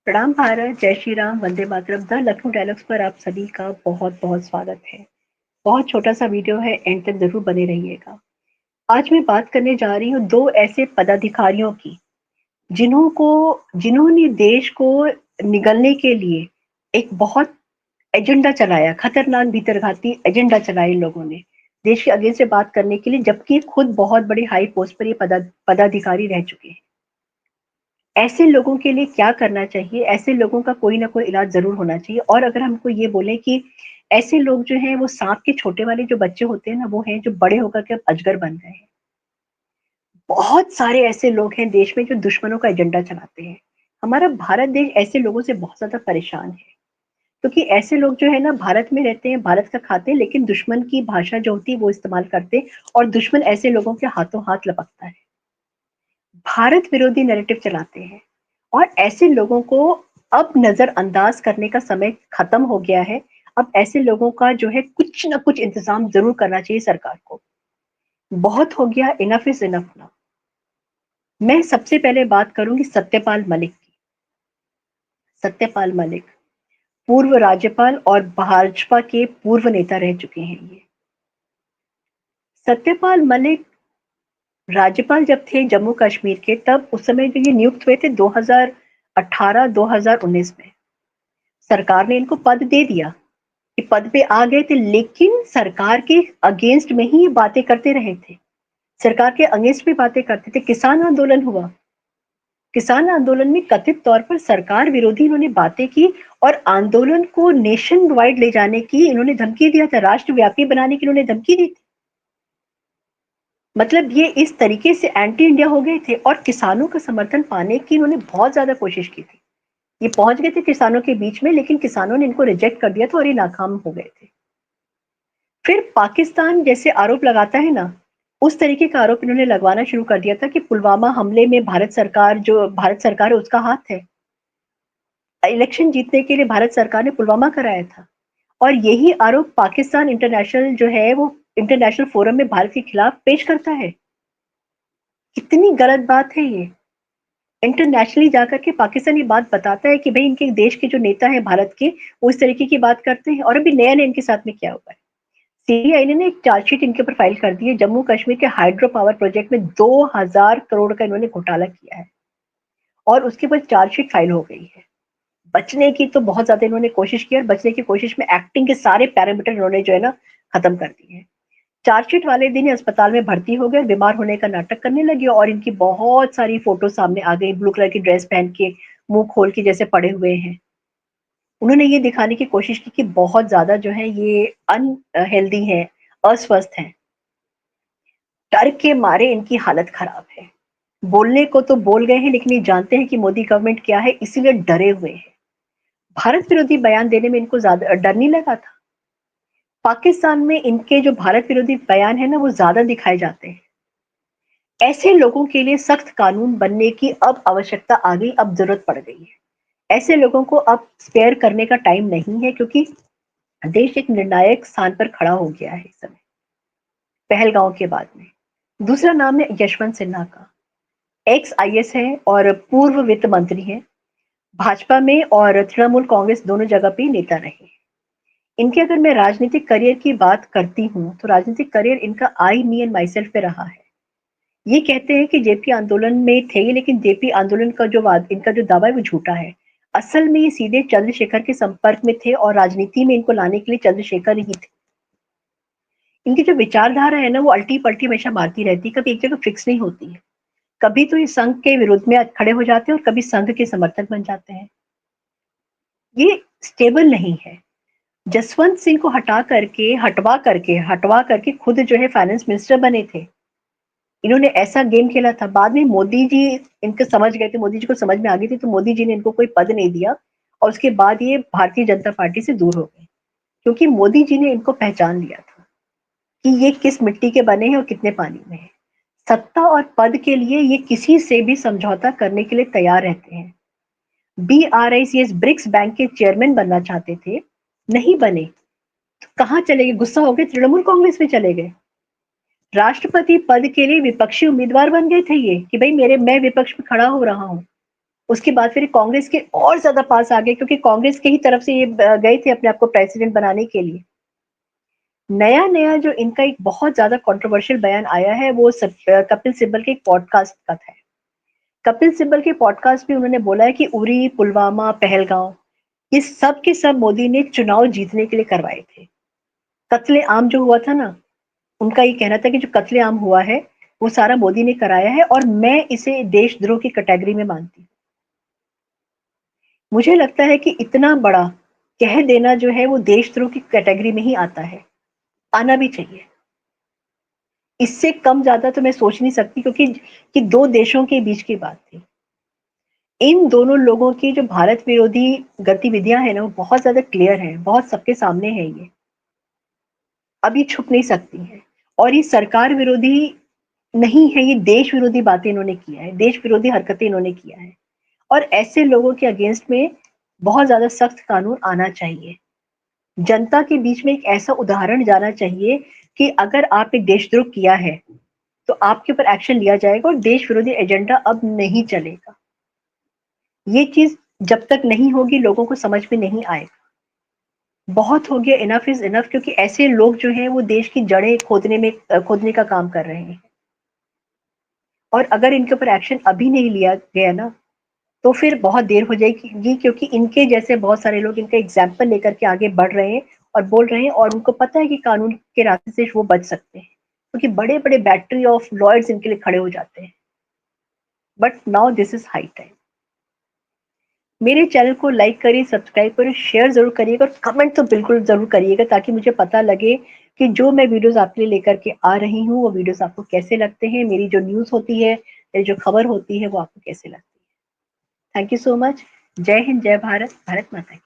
प्रणाम भारत, जय Shri Ram, Vande Mataram. The Lucknow dialogues पर आप सभी का बहुत बहुत स्वागत है। बहुत छोटा सा वीडियो है, एंड तक जरूर बने रहिएगा। आज मैं बात करने जा रही हूँ दो ऐसे पदाधिकारियों की जिन्होंने देश को निगलने के लिए एक बहुत एजेंडा चलाया, खतरनाक भीतरघाती एजेंडा चलाया इन लोगों ने देश के अगेंस्ट से बात करने के लिए, जबकि खुद बहुत बड़ी हाई पोस्ट पर ये पदाधिकारी रह चुके हैं। ऐसे लोगों के लिए क्या करना चाहिए? ऐसे लोगों का कोई ना कोई इलाज ज़रूर होना चाहिए। और अगर हमको ये बोलें कि ऐसे लोग जो हैं वो साँप के छोटे वाले जो बच्चे होते हैं ना, वो हैं जो बड़े होकर के अब अजगर बन गए हैं। बहुत सारे ऐसे लोग हैं देश में जो दुश्मनों का एजेंडा चलाते हैं। हमारा भारत देश ऐसे लोगों से बहुत ज़्यादा परेशान है, क्योंकि ऐसे लोग जो है ना भारत में रहते हैं, भारत का खाते हैं, लेकिन दुश्मन की भाषा जो होती है वो इस्तेमाल करते हैं, और दुश्मन ऐसे लोगों के हाथों हाथ लपकता है। भारत विरोधी नैरेटिव चलाते हैं। और ऐसे लोगों को अब नजरअंदाज करने का समय खत्म हो गया है। अब ऐसे लोगों का जो है कुछ ना कुछ इंतजाम जरूर करना चाहिए सरकार को। बहुत हो गया, इनफ इज इनफ ना। मैं सबसे पहले बात करूंगी सत्यपाल मलिक की। सत्यपाल मलिक पूर्व राज्यपाल और भाजपा के पूर्व नेता रह चुके हैं ये। सत्यपाल मलिक राज्यपाल जब थे जम्मू कश्मीर के, तब उस समय जो ये नियुक्त हुए थे 2018-2019 में, सरकार ने इनको पद दे दिया कि पद पे आ गए थे, लेकिन सरकार के अगेंस्ट में ही ये बातें करते रहे थे। सरकार के अगेंस्ट में बातें करते थे। किसान आंदोलन हुआ। किसान आंदोलन में कथित तौर पर सरकार विरोधी इन्होंने बातें की, और आंदोलन को नेशन वाइड ले जाने की इन्होंने धमकी दिया था, राष्ट्रव्यापी बनाने की इन्होंने धमकी दी थी। मतलब ये इस तरीके से एंटी इंडिया हो गए थे, और किसानों का समर्थन पाने की इन्होंने बहुत ज्यादा कोशिश की थी। ये पहुंच गए थे किसानों के बीच में, लेकिन किसानों ने इनको रिजेक्ट कर दिया था और ये नाकाम हो गए थे। फिर पाकिस्तान जैसे आरोप लगाता है ना, उस तरीके का आरोप इन्होंने लगवाना शुरू कर दिया था कि पुलवामा हमले में भारत सरकार है उसका हाथ है। इलेक्शन जीतने के लिए भारत सरकार ने पुलवामा कराया था। और यही आरोप पाकिस्तान इंटरनेशनल जो है वो इंटरनेशनल फोरम में भारत के खिलाफ पेश करता है। कितनी गलत बात है ये। इंटरनेशनली जाकर के पाकिस्तान ये बात बताता है कि भाई इनके देश के जो नेता है भारत के, वो इस तरीके की बात करते हैं। और अभी नया नया इनके साथ में क्या हुआ है, सीबीआई ने एक चार्जशीट इनके ऊपर फाइल कर दी है। जम्मू कश्मीर के हाइड्रो पावर प्रोजेक्ट में 2000 करोड़ का इन्होंने घोटाला किया है, और उसके बाद चार्जशीट फाइल हो गई है। बचने की तो बहुत ज्यादा इन्होंने कोशिश की, और बचने की कोशिश में एक्टिंग के सारे पैरामीटर इन्होंने जो है ना खत्म कर दिए हैं। चार्जशीट वाले दिन ही अस्पताल में भर्ती हो गए, बीमार होने का नाटक करने लगे, और इनकी बहुत सारी फोटो सामने आ गई, ब्लू कलर की ड्रेस पहन के, मुंह खोल के जैसे पड़े हुए हैं। उन्होंने ये दिखाने की कोशिश की कि बहुत ज्यादा जो है ये अनहेल्दी है, अस्वस्थ है। डर के मारे इनकी हालत खराब है। बोलने को तो बोल गए हैं, लेकिन ये जानते हैं कि मोदी गवर्नमेंट क्या है, इसीलिए डरे हुए हैं। भारत विरोधी बयान देने में इनको ज्यादा डर नहीं लगा था। पाकिस्तान में इनके जो भारत विरोधी बयान है ना, वो ज्यादा दिखाए जाते हैं। ऐसे लोगों के लिए सख्त कानून बनने की अब आवश्यकता आ गई, अब जरूरत पड़ गई है। ऐसे लोगों को अब स्पेयर करने का टाइम नहीं है, क्योंकि देश एक निर्णायक स्थान पर खड़ा हो गया है इस समय, पहलगांव के बाद में। दूसरा नाम है यशवंत सिन्हा का। एक्स आईएएस है और पूर्व वित्त मंत्री है। भाजपा में और तृणमूल कांग्रेस दोनों जगह पे नेता रहे। इनके अगर मैं राजनीतिक करियर की बात करती हूँ, तो राजनीतिक करियर इनका आई मी एंड माई सेल्फ पे रहा है। ये कहते हैं कि जेपी आंदोलन में थे, लेकिन जेपी आंदोलन का इनका जो दावा है वो झूठा है। असल में ये सीधे चंद्रशेखर के संपर्क में थे, और राजनीति में इनको लाने के लिए चंद्रशेखर ही थे। इनकी जो विचारधारा है ना, वो अल्टी पल्टी हमेशा मारती रहती है, कभी एक जगह फिक्स नहीं होती है। कभी तो ये संघ के विरुद्ध में खड़े हो जाते हैं, और कभी संघ के समर्थक बन जाते हैं। ये स्टेबल नहीं है। जसवंत सिंह को हटवा करके खुद जो है फाइनेंस मिनिस्टर बने थे। इन्होंने ऐसा गेम खेला था। बाद में मोदी जी इनको समझ गए थे, मोदी जी को समझ में आ गई थी, तो मोदी जी ने इनको कोई पद नहीं दिया, और उसके बाद ये भारतीय जनता पार्टी से दूर हो गए, क्योंकि मोदी जी ने इनको पहचान लिया था कि ये किस मिट्टी के बने हैं और कितने पानी में है। सत्ता और पद के लिए ये किसी से भी समझौता करने के लिए तैयार रहते हैं। BRICS ब्रिक्स बैंक के चेयरमैन बनना चाहते थे, नहीं बने, तो कहाँ चले गए? गुस्सा हो गए, तृणमूल कांग्रेस में चले गए। राष्ट्रपति पद के लिए विपक्षी उम्मीदवार बन गए थे ये, कि भाई मैं विपक्ष में खड़ा हो रहा हूँ। उसके बाद फिर कांग्रेस के और ज्यादा पास आ गए, क्योंकि कांग्रेस के ही तरफ से ये गए थे अपने आप को प्रेसिडेंट बनाने के लिए। नया नया जो इनका एक बहुत ज्यादा कंट्रोवर्शियल बयान आया है वो कपिल सिब्बल के एक पॉडकास्ट का था। कपिल सिब्बल के पॉडकास्ट में उन्होंने बोला है कि उरी, पुलवामा, पहलगांव, ये सब के सब मोदी ने चुनाव जीतने के लिए करवाए थे। कत्ले आम जो हुआ था ना, उनका ये कहना था कि जो कत्ले आम हुआ है वो सारा मोदी ने कराया है, और मैं इसे देशद्रोह की कैटेगरी में मानती हूँ। मुझे लगता है कि इतना बड़ा कह देना जो है वो देशद्रोह की कैटेगरी में ही आता है, आना भी चाहिए। इससे कम ज्यादा तो मैं सोच नहीं सकती, क्योंकि कि दो देशों के बीच की बात थी। इन दोनों लोगों की जो भारत विरोधी गतिविधियां हैं ना, वो बहुत ज्यादा क्लियर है, बहुत सबके सामने है ये, अब ये छुप नहीं सकती है। और ये सरकार विरोधी नहीं है, ये देश विरोधी बातें इन्होंने किया है, देश विरोधी हरकतें इन्होंने किया है। और ऐसे लोगों के अगेंस्ट में बहुत ज्यादा सख्त कानून आना चाहिए। जनता के बीच में एक ऐसा उदाहरण जाना चाहिए कि अगर आप एक देशद्रोह किया है तो आपके ऊपर एक्शन लिया जाएगा और देश विरोधी एजेंडा अब नहीं चलेगा। ये चीज जब तक नहीं होगी लोगों को समझ में नहीं आएगा। बहुत हो गया, इनफ इज इनफ, क्योंकि ऐसे लोग जो हैं वो देश की जड़ें खोदने का काम कर रहे हैं। और अगर इनके ऊपर एक्शन अभी नहीं लिया गया ना, तो फिर बहुत देर हो जाएगी, क्योंकि इनके जैसे बहुत सारे लोग इनका एग्जाम्पल लेकर के आगे बढ़ रहे हैं और बोल रहे हैं, और उनको पता है कि कानून के रास्ते से वो बच सकते हैं, क्योंकि बड़े बड़े बैटरी ऑफ लॉयर्स इनके लिए खड़े हो जाते हैं। But now this is high time. मेरे चैनल को लाइक करिए, सब्सक्राइब करिए, शेयर जरूर करिएगा, और कमेंट तो बिल्कुल जरूर करिएगा, ताकि मुझे पता लगे कि जो मैं वीडियोस आपके लिए लेकर के आ रही हूँ वो वीडियोस आपको कैसे लगते हैं, मेरी जो न्यूज होती है, मेरी जो खबर होती है वो आपको कैसे लगती है। Thank you so much. जय हिंद, जय भारत, भारत माता की।